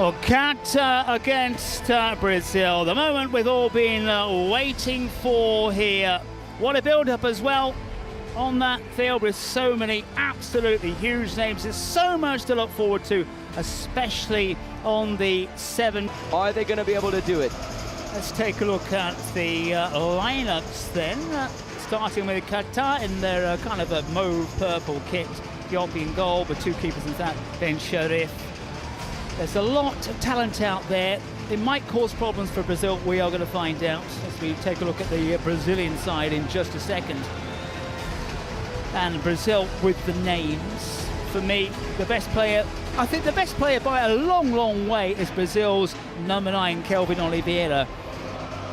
Well, Qatar against Brazil. The moment we've all been waiting for here. What a build-up as well on that field with so many absolutely huge names. There's so much to look forward to, especially on the 7. Are they going to be able to do it? Let's take a look at the lineups then. Starting with Qatar in their kind of a mauve-purple kit. Yopi in goal, but two keepers in that. Then Sharif. There's a lot of talent out there. It might cause problems for Brazil. We are going to find out as we take a look at the Brazilian side in just a second. And Brazil with the names. For me, the best player, I think the best player by a long, long way is Brazil's number 9, Kelvin Oliveira.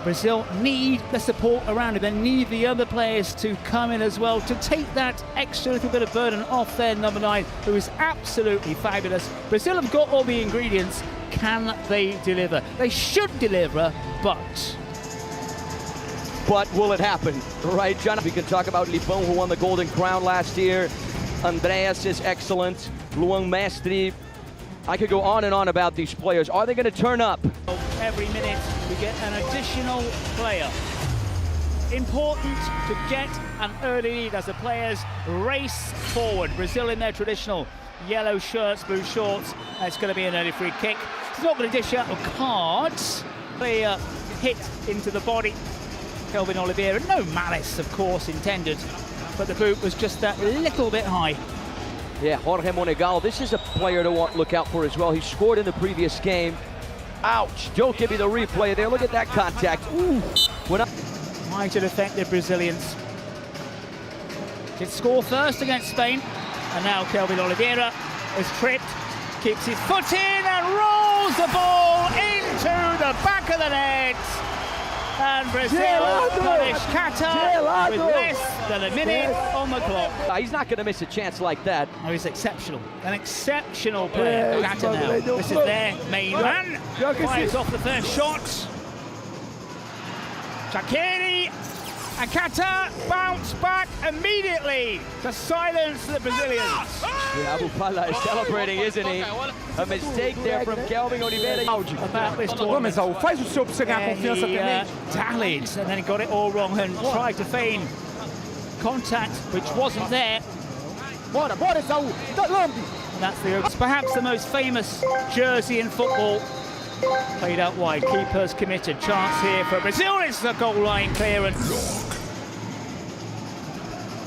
Brazil need the support around him. They need the other players to come in as well to take that extra little bit of burden off their number 9, who is absolutely fabulous. Brazil have got all the ingredients. Can they deliver? They should deliver, but will it happen? Right, John? We can talk about Lipão, who won the Golden Crown last year. Andreas is excellent. Luan Mestre. I could go on and on about these players. Are they going to turn up? Every minute we get an additional player. Important to get an early lead as the players race forward. Brazil in their traditional yellow shirts, blue shorts. It's going to be an early free kick. It's not going to dish out of cards. Clear hit into the body. Kelvin Oliveira, no malice of course intended, but the boot was just that little bit high. Yeah, Jorge Monegal, this is a player to look out for as well. He scored in the previous game. Ouch! Don't give me the replay there. Look at that contact. Ooh! Might have affected Brazilians. Did score first against Spain, and now Kelvin Oliveira is tripped, keeps his foot in and rolls the ball into the back of the net. And Brazil punish Qatar with less than a minute on the clock. He's not going to miss a chance like that. Oh, he's exceptional. An exceptional player. Qatar now. This is their main man. Fires off the first shot. Shaqiri. And Qatar bounce back immediately to silence the Brazilians. Yeah, AboFlah is celebrating, isn't he? A mistake there from Kelvin Oliveira. About this tournament. Faz o seu pra você ganhar confiança também. Tallied, and then he got it all wrong and tried to feign contact, which wasn't there. Bora, Saul. That's perhaps the most famous jersey in football. Played out wide, keepers committed. Chance here for Brazil. It's the goal line clearance.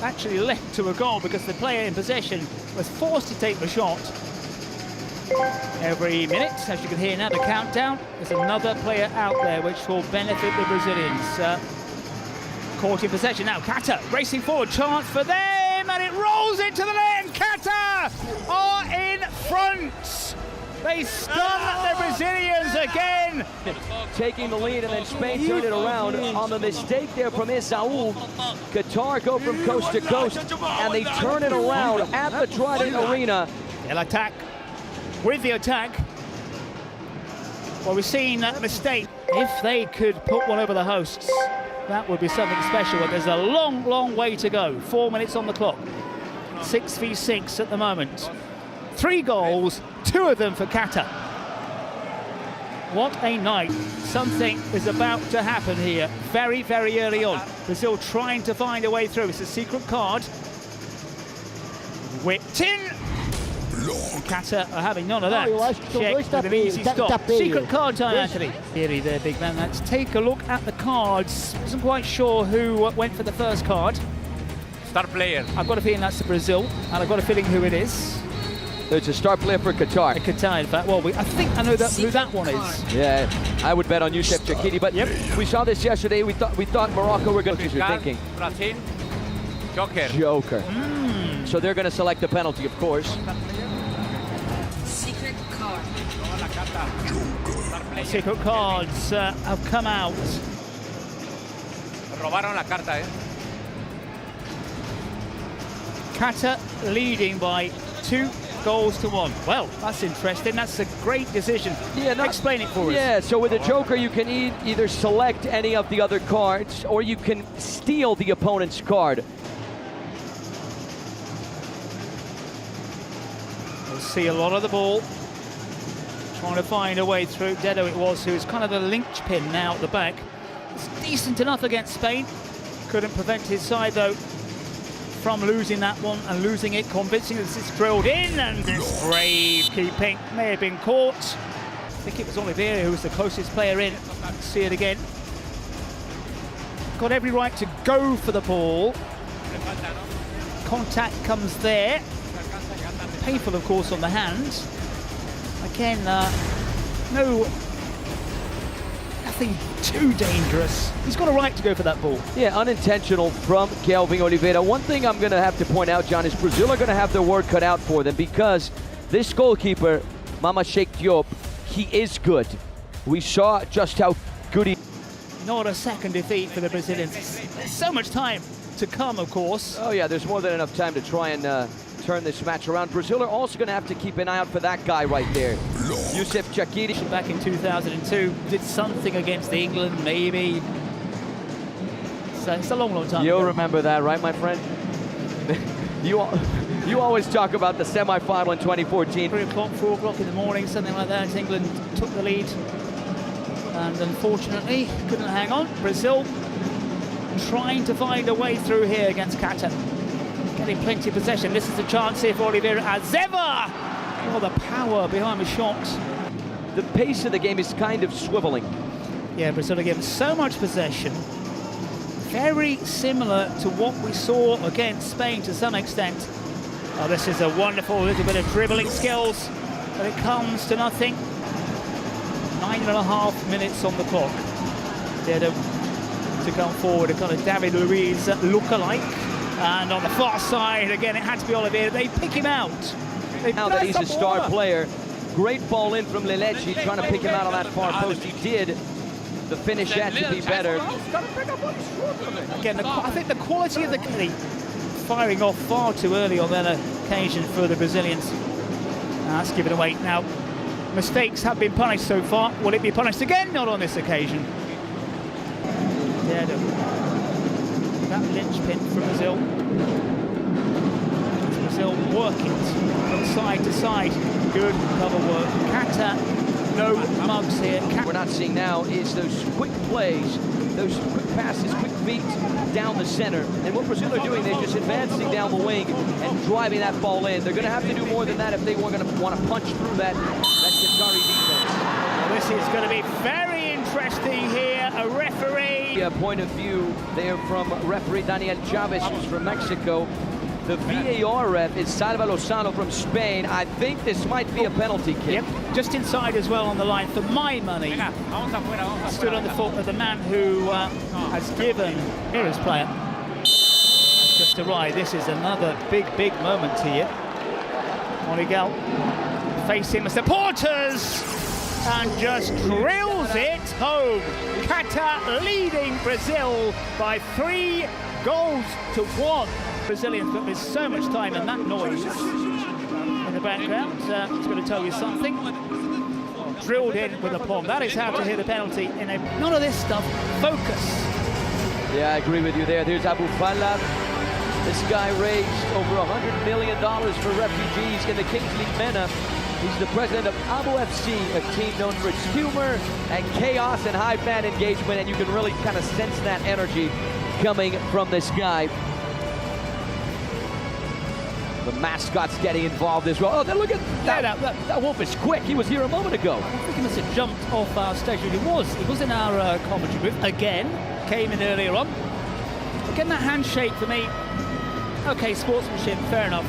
Actually led to a goal because the player in possession was forced to take the shot. Every minute, as you can hear now, the countdown. There's another player out there which will benefit the Brazilians. Caught in possession now. Qatar racing forward. Chance for them, and it rolls into the net. And Qatar are in front. They stun the Brazilians again. Taking the lead, and then Spain turned it around on the mistake there from Isaú. Qatar go from coast to coast, and they turn it around at the Trident Arena. They'll attack with the attack. Well, we've seen that mistake. If they could put one over the hosts, that would be something special, but there's a long, long way to go. 4 minutes on the clock. 6v6 at the moment. 3 goals, 2 of them for Qatar. What a night. Something is about to happen here very, very early on. Brazil trying to find a way through. It's a secret card. Whipped in. Qatar are having none of that. Check with an easy stop. Secret card time, Anthony. Here there, big man. Let's take a look at the cards. Wasn't quite sure who went for the first card. Star player. I've got a feeling that's Brazil, and I've got a feeling who it is. It's a star player for Qatar. Qatar, in fact. Well, I think I know who that one is. Yeah, I would bet on Youssef Chakiri, but we saw this yesterday. We thought Morocco were going to be thinking. Brazil. Joker. So they're going to select the penalty, of course. Secret card. Secret cards have come out. Robaron la carta, Qatar leading by 2 goals to 1. Well, that's interesting. That's a great decision. Yeah, explain it for us. Yeah, so with a Joker, you can either select any of the other cards, or you can steal the opponent's card. We'll see a lot of the ball. Trying to find a way through. Dedo it was, who's kind of a linchpin now at the back. It's decent enough against Spain. Couldn't prevent his side, though, from losing that one and losing it convincingly. This is drilled in, and this brave keeping may have been caught. I think it was Oliveira who was the closest player in. Let's see it again. Got every right to go for the ball. Contact comes there. Painful, of course, on the hand. Again, nothing too dangerous. He's got a right to go for that ball. Yeah, unintentional from Kelvin Oliveira. One thing I'm going to have to point out, John, is Brazil are going to have their work cut out for them, because this goalkeeper, Mama Sheikh Diop, he is good. We saw just how good he... Not a second defeat for the Brazilians. There's so much time to come, of course. Oh yeah, there's more than enough time to try and turn this match around. Brazil are also going to have to keep an eye out for that guy right there, Youssef Chakiri. Back in 2002, did something against England, maybe. So it's a long, long time You'll ago. remember that, right, my friend? You always talk about the semi-final in 2014. 3 o'clock, 4 o'clock in the morning, something like that. England took the lead and unfortunately couldn't hang on. Brazil trying to find a way through here against Qatar. Getting plenty of possession. This is a chance here for Oliveira as ever. Oh, the power behind the shot. The pace of the game is kind of swiveling. Yeah, Brazil are given so much possession. Very similar to what we saw against Spain to some extent. Oh, this is a wonderful little bit of dribbling skills, but it comes to nothing. 9.5 minutes on the clock. They're to come forward, a kind of David Luiz look-alike. And on the far side, again, it had to be Oliveira. They pick him out. Now that he's a star player, great ball in from Lelechi, trying to pick him out on that far post. He did. The finish had to be better. Again, I think the quality of the firing off far too early on that occasion for the Brazilians. That's given away. Now, mistakes have been punished so far. Will it be punished again? Not on this occasion. Yeah, that linchpin from Brazil. Brazil working from side to side. Good cover work. Qatar, no mugs here. What we're not seeing now is those quick plays, those quick passes, quick feet down the center. And what Brazil are doing, they're just advancing down the wing and driving that ball in. They're going to have to do more than that if they were going to want to punch through that Qatari defense. Well, this is going to be very interesting here. A referee. Point of view there from referee Daniel Chavez, who's from Mexico. The VAR ref is Salva Lozano from Spain. I think this might be a penalty kick. Yep, just inside as well on the line. For my money, stood on the foot of the man who has given Heroes player. Just arrived. This is another big moment here. Monigal facing the supporters and just drills it home. Qatar leading Brazil by 3-1. Brazilians, but there's so much time and that noise in the background. It's going to tell you something. Drilled in with a palm. That is how to hit a penalty in a... None of this stuff. Focus. Yeah, I agree with you there. There's AboFlah. This guy raised over $100 million for refugees in the Kings League MENA. He's the president of AboFC, a team known for its humor and chaos and high fan engagement, and you can really kind of sense that energy coming from this guy. The mascot's getting involved as well. Oh, look at that. That wolf is quick. He was here a moment ago. I think he must have jumped off our station. He was in our commentary booth. Again, came in earlier on. Again, that handshake for me. Okay, sportsmanship, fair enough.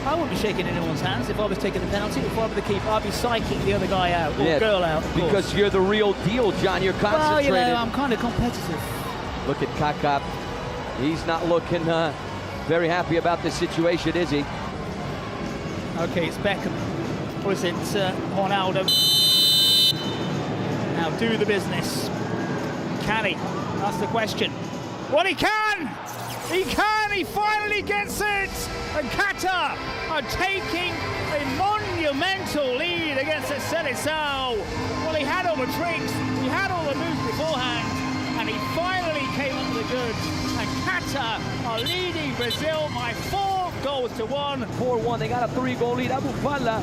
I wouldn't be shaking anyone's hands if I was taking the penalty. If I were the keeper, I'd be psyching the other guy out, or girl out, of course. Because you're the real deal, John. You're concentrated. Well, you know, I'm kind of competitive. Look at Kaká. He's not looking very happy about this situation, is he? Okay, it's Beckham. Or is it Ronaldo? Now do the business. Can he? That's the question. Well, he can! He can! He finally gets it! And Qatar are taking a monumental lead against the Seleção. Well, he had all the tricks, he had all the moves beforehand, and he finally came up with the goods. And Qatar are leading Brazil by 4-1. 4-1. They got a 3-goal lead. AboFlah,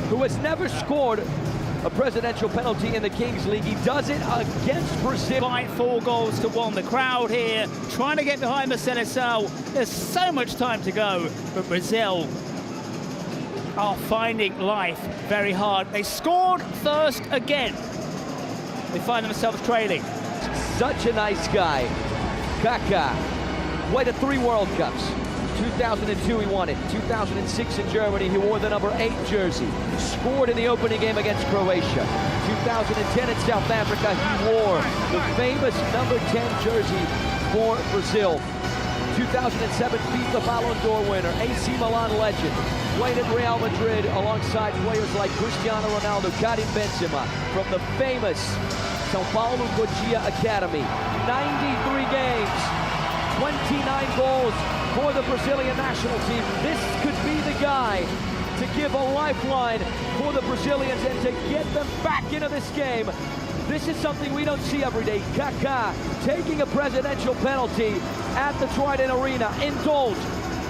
who has never scored a presidential penalty in the Kings League. He does it against Brazil. By 4-1. The crowd here trying to get behind the Seleção. There's so much time to go, but Brazil are finding life very hard. They scored first again. They find themselves trailing. Such a nice guy. Kaká played at 3 World Cups. 2002 he won it. 2006 in Germany he wore the number 8 jersey. Scored in the opening game against Croatia. 2010 in South Africa he wore the famous number 10 jersey for Brazil. 2007 FIFA Ballon d'Or winner, AC Milan legend. Played at Real Madrid alongside players like Cristiano Ronaldo, Karim Benzema from the famous São Paulo Cotia Academy. 93 games, 29 goals for the Brazilian national team. This could be the guy to give a lifeline for the Brazilians and to get them back into this game. This is something we don't see every day. Kaká taking a presidential penalty at the Trident Arena. Indulge.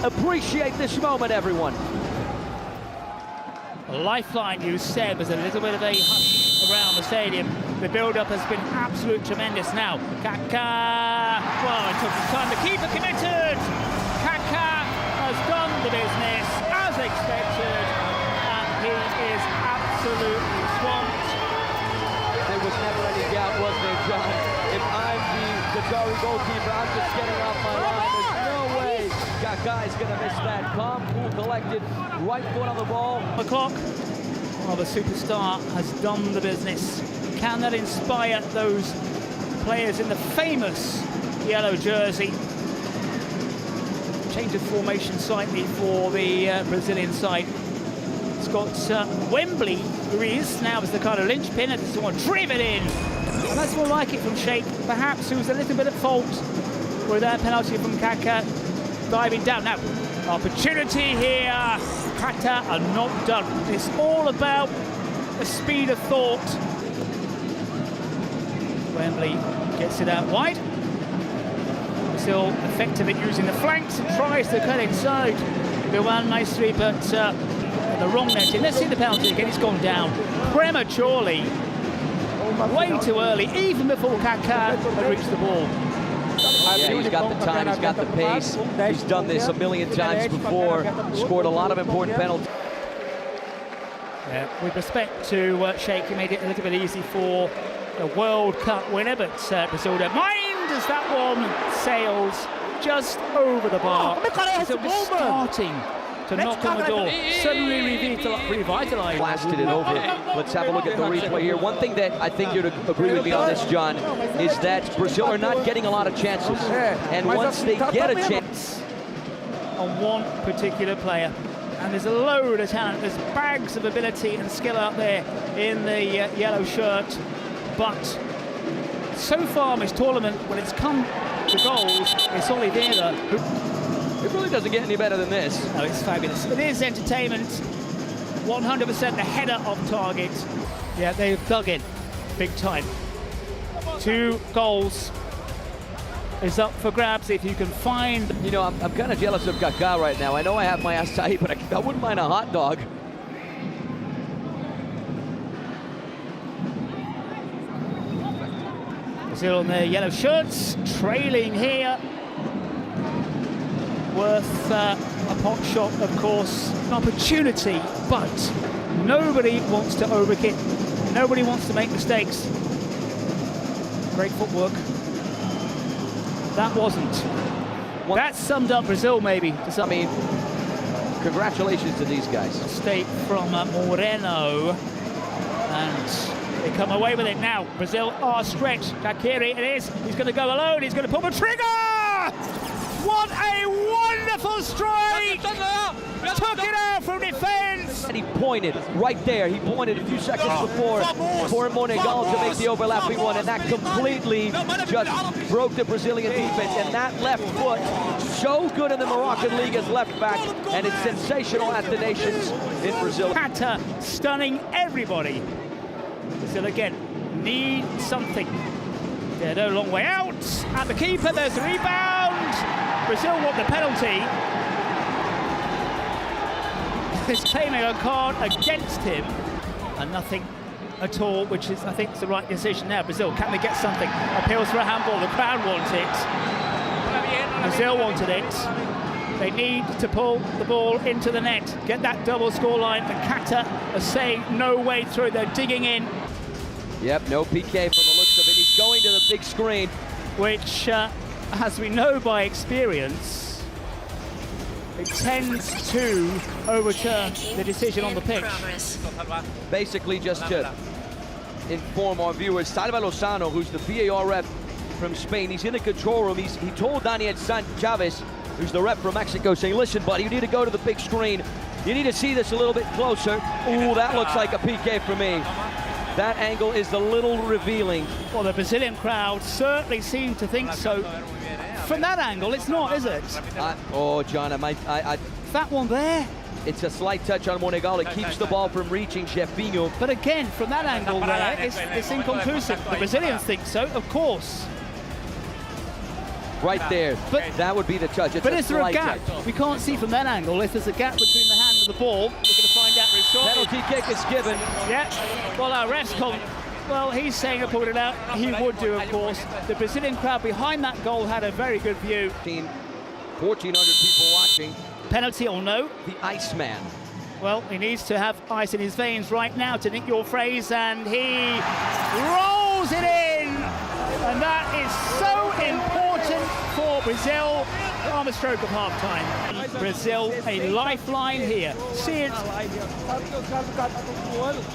Appreciate this moment, everyone. A lifeline, you said, was a little bit of a hush around the stadium. The build-up has been absolutely tremendous now. Kaká, well, it took some time. The keeper committed. Kaká has done the business as expected, and he is absolutely swamped. There was never any doubt, was there, John? If I'm the Qatari goalkeeper, I'm just getting off my line. There's no way Kaká is going to miss that. Calm, cool, collected, right foot on the ball. The clock. Well, the superstar has done the business. Can that inspire those players in the famous yellow jersey? Change of formation slightly for the Brazilian side. It's got Wembley, who is now as the kind of linchpin, and someone driven in. And that's more like it from Shape, perhaps, who's a little bit at fault with that penalty from Kaká diving down. Now, opportunity here. Qatar are not done. It's all about the speed of thought. Wembley gets it out wide. Still effective at using the flanks and tries to cut inside. Vienen nicely, but the wrong net. Let's see the penalty again. It's gone down prematurely, way too early, even before Kaká had reached the ball. Yeah, he's got the time, he's got the pace. He's done this a million times before. Scored a lot of important penalties. Yeah, with respect to Sheikh, he made it a little bit easy for the World Cup winner, but Brazil don't mind as that one sails just over the bar. So we're starting to knock on the door, suddenly revitalized. Blasted it over. Let's have a look at the replay here. One thing that I think you'd agree with me on this, John, is that Brazil are not getting a lot of chances. And once they get a chance on one particular player, and there's a load of talent, there's bags of ability and skill out there in the yellow shirt, but so far in this tournament, when it's come to goals, it's Oliveira who... It really doesn't get any better than this. Oh, it's fabulous. It is entertainment. 100% the header of target. Yeah, they've dug in big time. 2 goals is up for grabs if you can find... You know, I'm kind of jealous of Kaká right now. I know I have my acai, but I wouldn't mind a hot dog. Brazil on their yellow shirts, trailing here. Worth a pot shot, of course, an opportunity, but nobody wants to overkick. Nobody wants to make mistakes. Great footwork. That wasn't. That summed up Brazil, maybe. I mean, congratulations to these guys. Mistake from Moreno, and they come away with it now. Brazil are stretched. Kakiri, it is. He's going to go alone. He's going to pull the trigger. What a wonderful strike! Took it out from defense! And he pointed right there. He pointed a few seconds before for Monegal to make the overlapping one, and that completely just broke the Brazilian defense. And that left foot, so good in the Moroccan league as left back, and it's sensational at the nations in Brazil. Qatar stunning everybody. Brazil again need something. They're no long way out. At the keeper, there's the rebound. Brazil want the penalty. This playmaker card against him, and nothing at all, which is, I think, is the right decision now. Brazil, can they get something? Appeals for a handball. The crowd wants it. Brazil wanted it. They need to pull the ball into the net, get that double scoreline. And Qatar are saying no way through. They're digging in. Yep, no PK from the looks of it. He's going to the big screen. Which, as we know by experience, it tends to overturn the decision on the pitch. Basically, just to inform our viewers, Salva Lozano, who's the VAR rep from Spain, he's in the control room. He told Daniel Chavez, who's the rep from Mexico, saying, listen, buddy, you need to go to the big screen. You need to see this a little bit closer. Ooh, that looks like a PK for me. That angle is a little revealing. Well, the Brazilian crowd certainly seem to think so. From that angle, it's not, is it? Oh, John, That one there. it's a slight touch on Monegal. It keeps the ball from reaching Jefinho. But again, from that angle there, it's inconclusive. The Brazilians think so, of course. Right there, but that would be the touch. But is there a gap? We can't see from that angle. If there's a gap between the hand and the ball, we're going to find out very shortly. Penalty kick is given. Yeah, well, our ref's called. Well, he's saying I pulled it out. He would do, of course. The Brazilian crowd behind that goal had a very good view. 1,400 people watching. Penalty or no? The Iceman. Well, he needs to have ice in his veins right now, to nick your phrase, and he rolls it in. And that is so important for Brazil on the stroke of half-time. Brazil, a lifeline here. See it.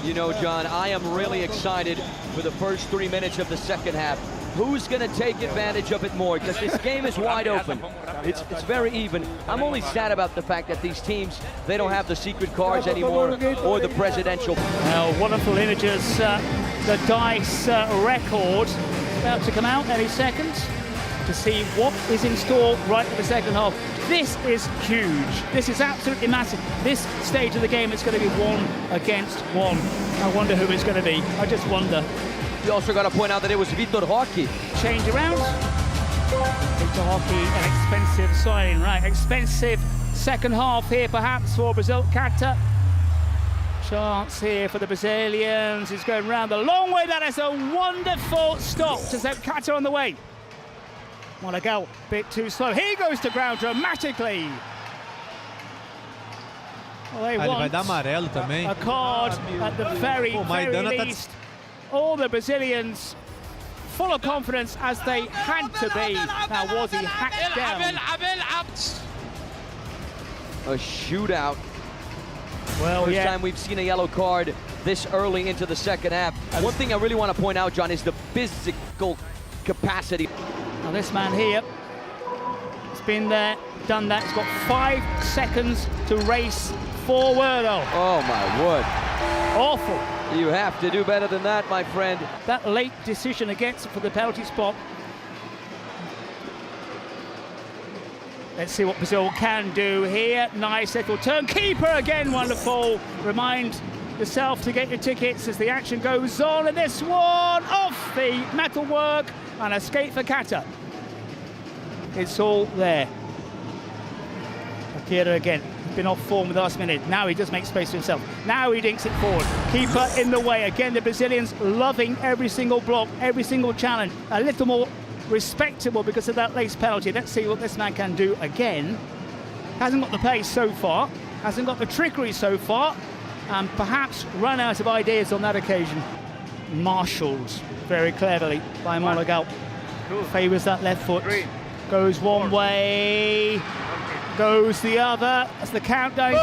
You know, John, I am really excited for the first 3 minutes of the second half. Who's going to take advantage of it more? Because this game is wide open. It's very even. I'm only sad about the fact that these teams, they don't have the secret cards anymore or the presidential. Now, wonderful images. The dice record about to come out any second to see what is in store right in the second half. This is huge. This is absolutely massive. This stage of the game, it's going to be 1 against 1. I wonder who it's going to be. I just wonder. You also got to point out that it was Vitor Roque. Change around. Vitor Roque, an expensive signing, right? Expensive second half here, perhaps, for Brazil. Qatar. Chance here for the Brazilians. He's going round the long way. That is a wonderful stop to set Qatar on the way. Monegal, bit too slow. He goes to ground dramatically. Well, they want vai dar amarelo também. a card at the very least. All the Brazilians full of confidence as they had to be. Now, was he hacked down? A shootout. Well, First time we've seen a yellow card this early into the second half. One thing I really want to point out, John, is the physical capacity. Now this man here, he's been there, done that. He's got 5 seconds to race forward. Oh my word. Awful. You have to do better than that, my friend. That late decision against for the penalty spot. Let's see what Brazil can do here. Nice little turn. Keeper again, wonderful. Remind yourself to get your tickets as the action goes on. And this one off the metalwork, and escape for Qatar. It's all there. Akira again. He's been off form with the last minute. Now he does make space for himself. Now he dinks it forward. Keeper in the way. Again, the Brazilians loving every single block, every single challenge. A little more respectable because of that late penalty. Let's see what this man can do again. Hasn't got the pace so far. Hasn't got the trickery so far. And perhaps run out of ideas on that occasion. Marshalled very cleverly by Monegal. Favours that left foot. Goes one way. Goes the other. That's the countdown.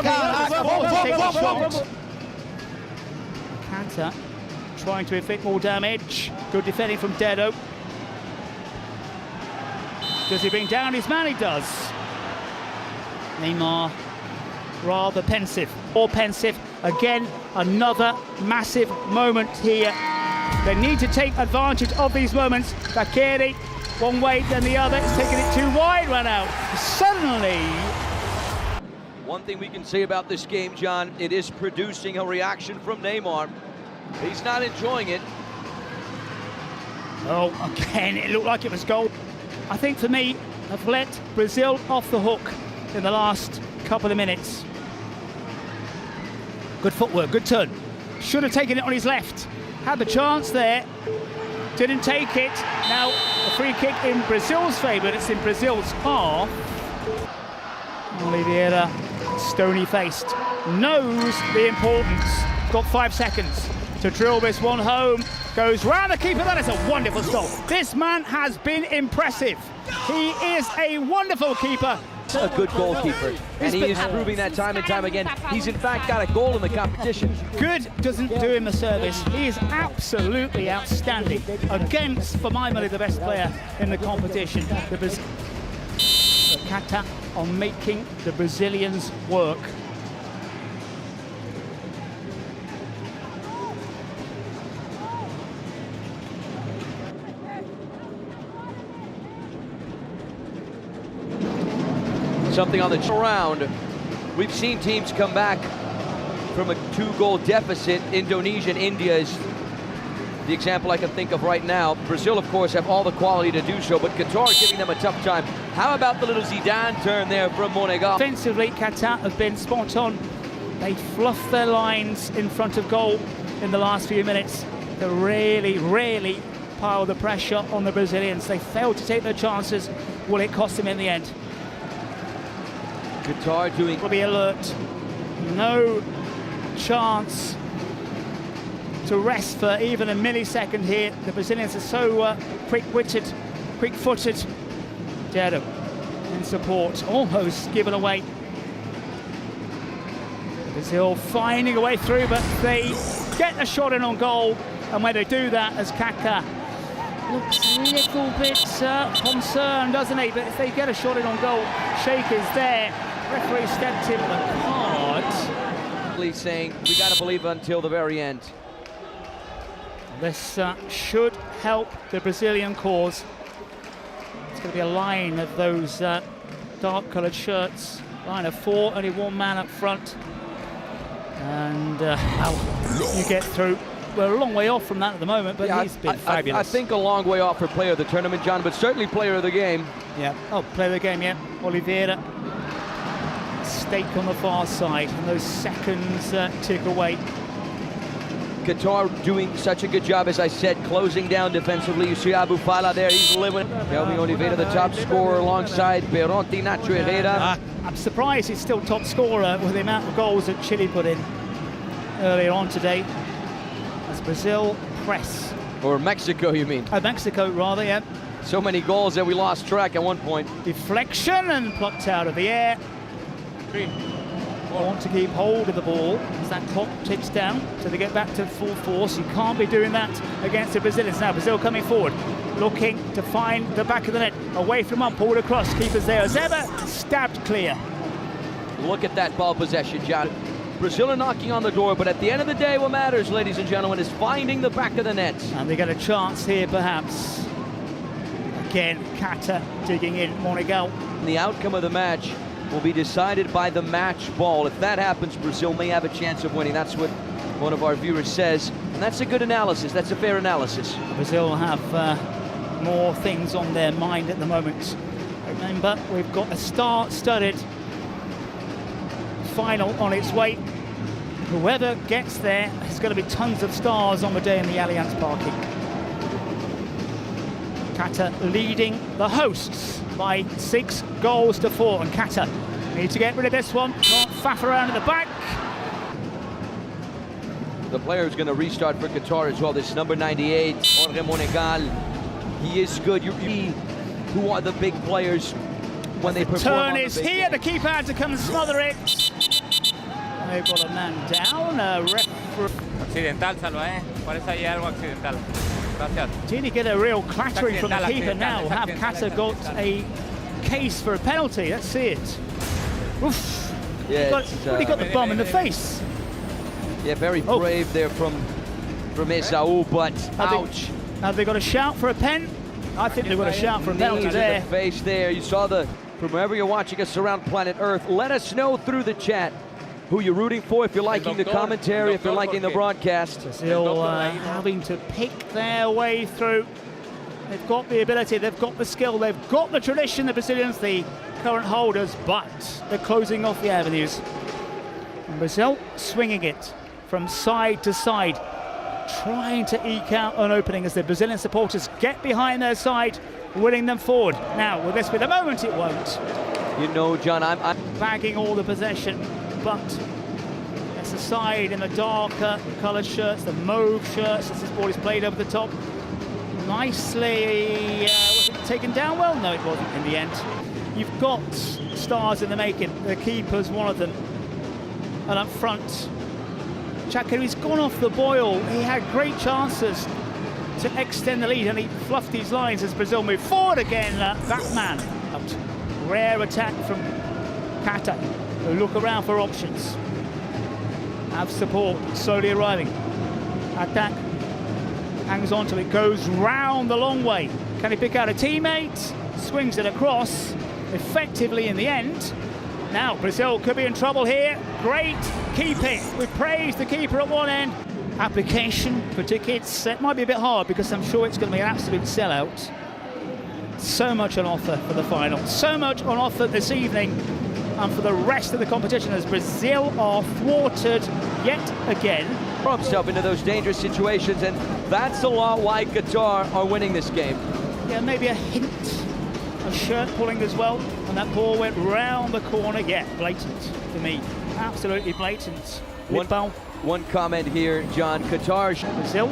Qatar trying to inflict more damage. Good defending from Dedo. Does he bring down his man? He does. Neymar rather pensive. Or pensive. Again, another massive moment here. They need to take advantage of these moments. Bakiri, one way, then the other. It's taking it too wide, run out. Suddenly. One thing we can say about this game, John, it is producing a reaction from Neymar. He's not enjoying it. Oh, again, it looked like it was goal. I think for me, have let Brazil off the hook in the last couple of minutes. Good footwork, good turn. Should have taken it on his left. had the chance there, didn't take it. Now a free kick in Brazil's favour, it's in Brazil's half. Oliveira, stony-faced, knows the importance. Got 5 seconds to drill this one home. Goes round the keeper, that is a wonderful stop. This man has been impressive. He is a wonderful keeper. A good goalkeeper, and he is proving that time and time again. He's in fact got a goal in the competition. Good doesn't do him a service. He is absolutely outstanding. Against, for my money, the best player in the competition. Qatar are making the Brazilians work. Something on the round. We've seen teams come back from a 2-goal deficit. Indonesia and India is the example I can think of right now. Brazil, of course, have all the quality to do so, but Qatar giving them a tough time. How about the little Zidane turn there from Monegal? Offensively, Qatar have been spot on. They fluffed their lines in front of goal in the last few minutes. They really pile the pressure on the Brazilians. They failed to take their chances. Will it cost them in the end? Qatar doing... Will be alert. No chance to rest for even a millisecond here. The Brazilians are so quick-witted, quick-footed. Dedo in support, almost given away. Brazil finding a way through, but they get a shot in on goal. And when they do that, as Kaká looks a little bit concerned, doesn't he? But if they get a shot in on goal, Sheikh is there. Referee stepped in the card. Saying we got to believe until the very end. This should help the Brazilian cause. It's going to be a line of those dark-coloured shirts. Line of 4, only one man up front. And how you get through. We're a long way off from that at the moment, but yeah, he's been fabulous. I think a long way off for player of the tournament, John, but certainly player of the game. Yeah. Oh, player of the game, yeah. Oliveira. Stake on the far side, and those seconds tick away. Qatar doing such a good job, as I said, closing down defensively. You see AboFlah there, he's living. Kelvin Oliveira, the top scorer, alongside Peronti, Nacho Herrera. I'm surprised he's still top scorer with the amount of goals that Chile put in earlier on today. As Brazil press. Or Mexico, you mean? Mexico, rather, yeah. So many goals that we lost track at one point. Deflection and plucked out of the air. Want to keep hold of the ball as that clock ticks down, so they get back to full force. You can't be doing that against the Brazilians. Now Brazil coming forward, looking to find the back of the net, away from one, pulled across, keeper's there as ever, stabbed clear. Look at that ball possession, John. Brazil are knocking on the door, but at the end of the day, what matters, ladies and gentlemen, is finding the back of the net. And they get a chance here, perhaps. Again, Qatar digging in, Monegal. The outcome of the match will be decided by the match ball. If that happens, Brazil may have a chance of winning. That's what one of our viewers says, and that's a good analysis. That's a fair analysis. Brazil have more things on their mind at the moment. Remember, we've got a star-studded final on its way. Whoever gets there, there's going to be tons of stars on the day in the Allianz Parque. Qatar leading the hosts by 6 goals to 4, and Qatar need to get rid of this one. Can't faff around at the back. The player who's going to restart for Qatar as well, this number 98, Jorge Monegal. He is good. You see who are the big players when they perform. Turn is here, the keeper had to come and smother it. And they've got a man down. Accidental, Salva, Parece ahí algo accidental. Gracias. Did he get a real clattering from the keeper now? Have Qatar got a case for a penalty? Let's see it. Oof. Yeah, he got the bum in the face. Yeah, very brave there from Esau, but ouch. Have they got a shout for a pen? I think they've got a shout for a penalty there. In the face there. You saw from wherever you're watching us around planet Earth, let us know through the chat who you're rooting for, if you're liking the commentary, if you're liking the broadcast. Brazil having to pick their way through. They've got the ability, they've got the skill, they've got the tradition, the Brazilians, the current holders, but they're closing off the avenues. And Brazil swinging it from side to side. trying to eke out an opening as the Brazilian supporters get behind their side, winning them forward. Now, will this be the moment? It won't. You know, John, I'm Bagging all the possession, but it's a side in the darker coloured shirts, the mauve shirts, as this ball is played over the top. Nicely, was it taken down well? No, it wasn't in the end. You've got stars in the making. The keeper's one of them. And up front, Chakiri's gone off the boil. He had great chances to extend the lead, and he fluffed his lines as Brazil moved forward again. That man out. Rare attack from Qatar, who look around for options. Have support slowly arriving. Attack hangs on to it, goes round the long way. Can he pick out a teammate? Swings it across effectively in the end. Now Brazil could be in trouble here. Great keeping. We praise the keeper at one end. Application for tickets, it might be a bit hard because I'm sure it's going to be an absolute sellout. So much on offer for the final, so much on offer this evening and for the rest of the competition as Brazil are thwarted yet again. themselves into those dangerous situations, and that's a lot why Qatar are winning this game. Yeah, maybe a hint of shirt pulling as well, and that ball went round the corner. Yeah, blatant for me, absolutely blatant. One comment here, John. Qatar. Brazil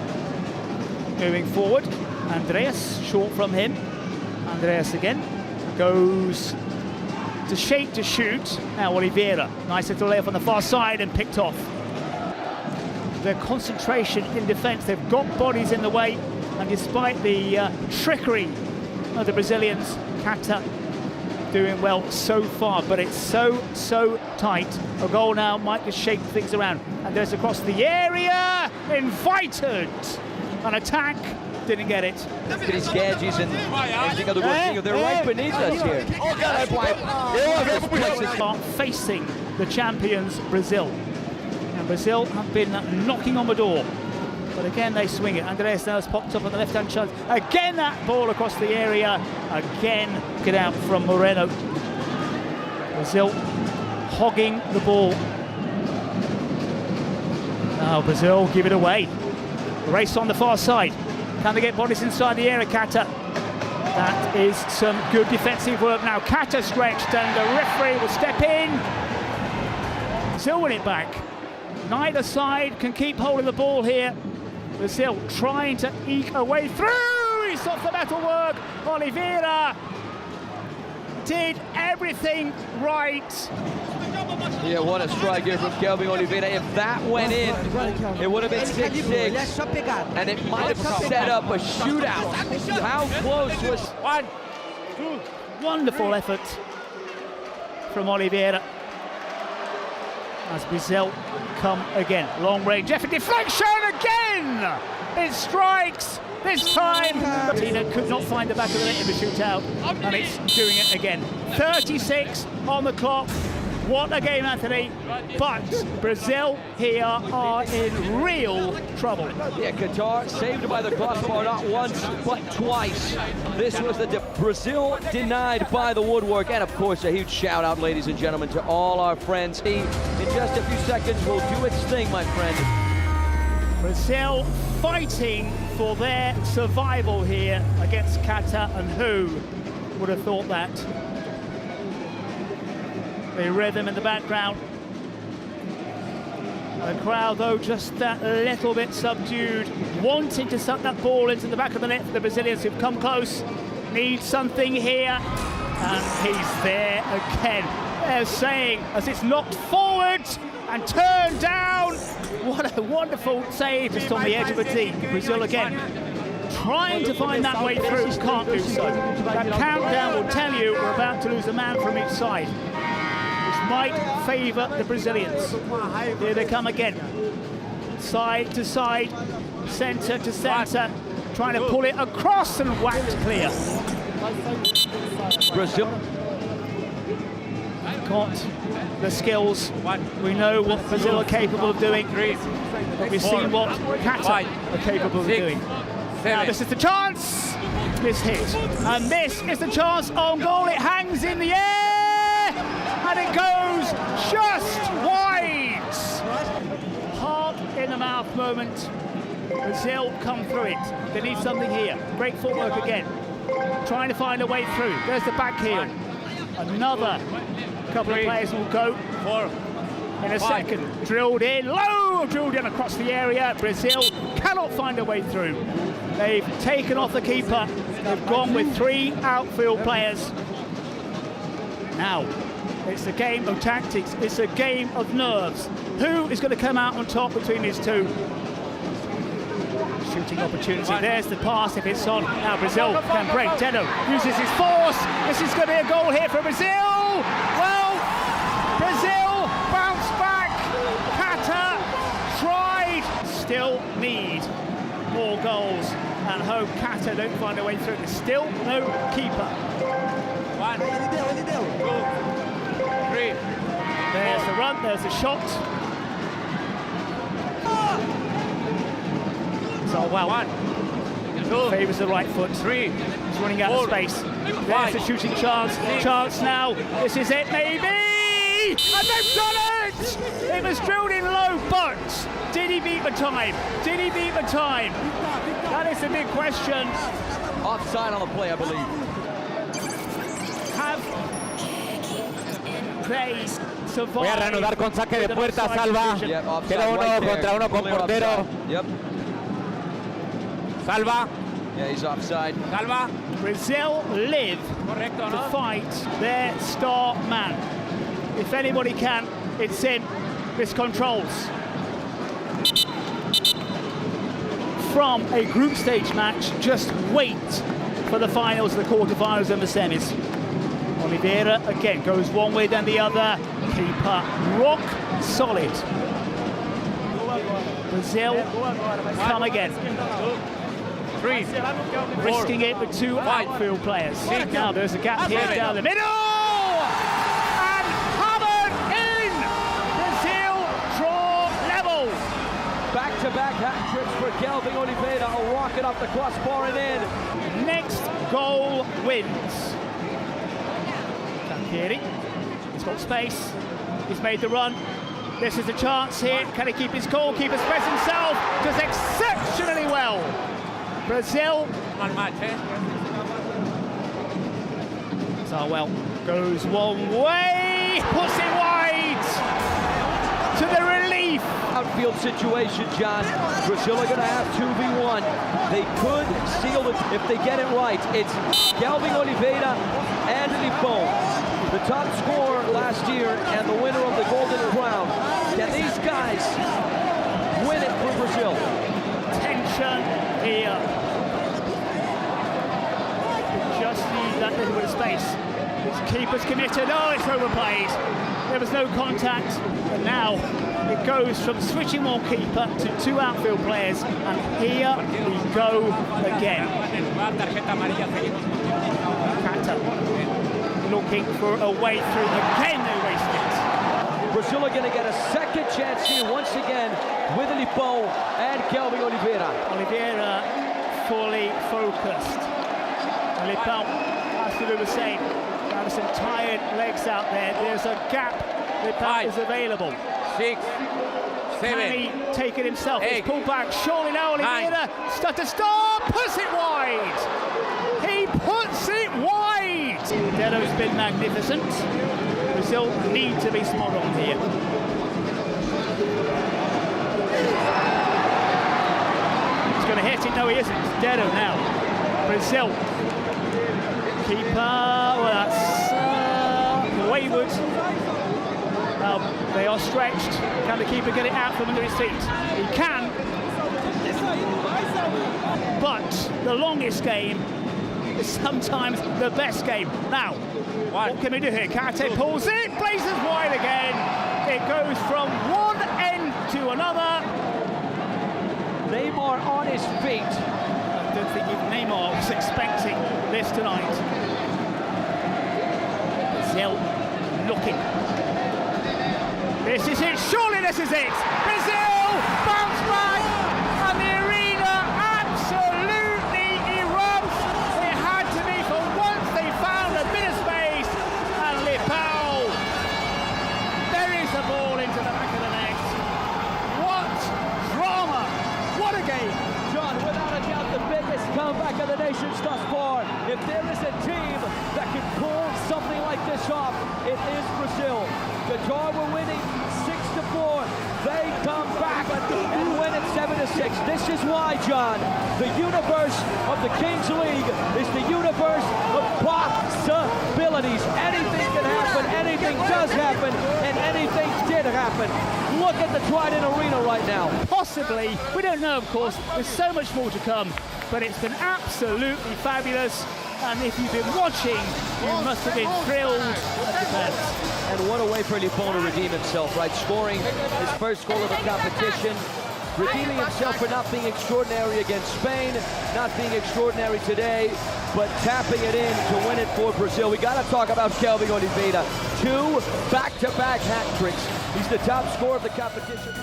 moving forward. Andreas short from him. Andreas again goes to shape to shoot. Now Oliveira, nice little layup on the far side and picked off. Their concentration in defence, they've got bodies in the way, and despite the trickery of the Brazilians, Qatar doing well so far, but it's so tight. A goal now might just shake things around. And there's across the area, invited. An attack, didn't get it. Look at these gadgets and everything other goes. They're right beneath us here. Oh God, Start facing the champions, Brazil. And Brazil have been knocking on the door. But again, they swing it. Andreas now has popped up on the left-hand side. Again, that ball across the area. Again, get out from Moreno. Brazil hogging the ball. Now Brazil give it away. Race on the far side. Can they get bodies inside the area, Qatar? That is some good defensive work. Now Qatar stretched, and the referee will step in. Brazil win it back. Neither side can keep hold of the ball here. Brazil trying to eke a way through. He's off the metalwork. Oliveira did everything right. Yeah, what a strike here from Kelvin Oliveira. If that went in, it would have been 6-6, and it might have set up a shootout. How close was... 1, 2. Wonderful effort from Oliveira as Brazil come again. Long range effort, deflection again! It strikes this time. Tina could not find the back of the net in the shootout, and it's doing it again. 36 on the clock. What a game, Anthony. But Brazil here are in real trouble. Yeah, Qatar saved by the crossbar not once, but twice. This was the Brazil denied by the woodwork. And of course, a huge shout out, ladies and gentlemen, to all our friends. In just a few seconds, will do its thing, my friend. Brazil fighting for their survival here against Qatar, and who would have thought that? The rhythm in the background. The crowd, though, just that little bit subdued, wanting to suck that ball into the back of the net for the Brazilians who've come close. Need something here, and he's there again. They're saying, as it's knocked forward and turned down, what a wonderful save just on the edge of the tee. Brazil again, trying to find that way through, can't do so. That countdown will tell you we're about to lose a man from each side. Might favour the Brazilians. Here they come again. Side to side, centre to centre, trying to pull it across and whacked clear. Brazil got the skills. We know what Brazil are capable of doing. But we've seen what Qatar are capable of doing. Now this is the chance. This hit. And this is the chance on goal. It hangs in the air. And it goes just wide. Heart in the mouth moment Brazil come through it. They need something here. Great footwork again. Trying to find a way through. There's the back heel. Another couple of players will go. 4. In a second, drilled in, low, drilled in across the area. Brazil cannot find a way through. They've taken off the keeper. They've gone with 3 outfield players. Now, it's a game of tactics. It's a game of nerves. Who is going to come out on top between these two? Shooting opportunity. There's the pass if it's on. Now Brazil can break. Deno uses his force. This is going to be a goal here for Brazil. Well, Brazil bounce back. Qatar tried. Still need more goals at home. Qatar don't find a way through. There's still no keeper. 1, 2, 3. There's the run. There's the shot. So well, 1, 2, favours the right foot. 3. He's running out of space. There's the shooting chance. Chance now. This is it, maybe. And they've done it! It was drilled in low, but did he beat the time? Did he beat the time? That is the big question. Offside on the play, I believe. Have they survived? Voy a reanudar con saque de puerta, Salva. Yep, offside Queda uno right there. contra uno con Clear portero. offside. Yep. Salva. Yeah, he's offside. Salva. Brazil live Correcto, to ¿no? fight their star man. If anybody can, it's him. This controls. From a group stage match, just wait for the finals, the quarterfinals and the semis. Oliveira again goes one way then the other. Keeper rock solid. Brazil come again. 3. Risking it with 2 outfield players. Now there's a gap here down the middle. And hammered in. Brazil draw level. Back-to-back hat tricks for Kelvin Oliveira. A rocket off the crossbar and in. Next goal wins. Quieren. He's got space. He's made the run. This is a chance here. Can he keep his cool? Keep express himself. Does exceptionally well. Brazil. Mal match, eh? Well goes one way. Puts it wide. To the relief. Outfield situation, John. Brazil are going to have 2v1. They could seal it if they get it right. It's Kelvin Oliveira and Lipão, the top scorer last year and the winner of the Golden Crown. Can these guys win it for Brazil? Tension here. Just need that little bit of space. His keeper's committed. Oh, it's overplayed. There was no contact. And now it goes from switching one keeper to 2 outfield players. And here we go again. Qatar looking for a way through. Again, they waste it. Brazil are going to get a second chance here once again with Lipão and Kelvin Oliveira. Oliveira fully focused. Lipão has to do the same. Have some tired legs out there. There's a gap. Lipão is available. 6, 7. Can he take it himself? 8. It's pulled back. Surely now Oliveira start to stop. Puts it wide. He puts it wide. Deno's been magnificent. Brazil need to be spot on here. He's going to hit it. No, he isn't. Deno now. Brazil. Keeper. Well, that's wayward. Now they are stretched. Can the keeper get it out from under his feet? He can. But the longest game is sometimes the best game. Now, what can we do here? Qatar pulls it, places wide again. It goes from one end to another. Neymar on his feet. I don't think even Neymar was expecting this tonight. Brazil looking. This is it, surely this is it! Brazil bounce back, and the arena absolutely erupts. It had to be for once they found a bit of space, and Lipão buries the ball into the back of the net. What drama! What a game! It is Brazil. Qatar were winning 6-4. They come back and win it 7-6. This is why, John, the universe of the Kings League is the universe of possibilities. Anything can happen, anything does happen, and anything did happen. Look at the Trident Arena right now. Possibly, we don't know, of course. There's so much more to come, but it's been absolutely fabulous. And if you've been watching, you must have been thrilled at the best. And what a way for Lipon to redeem himself, right? Scoring his first goal of the competition, redeeming himself for not being extraordinary against Spain, not being extraordinary today, but tapping it in to win it for Brazil. We got to talk about Kelvin Oliveira. 2 back-to-back hat tricks. He's the top scorer of the competition.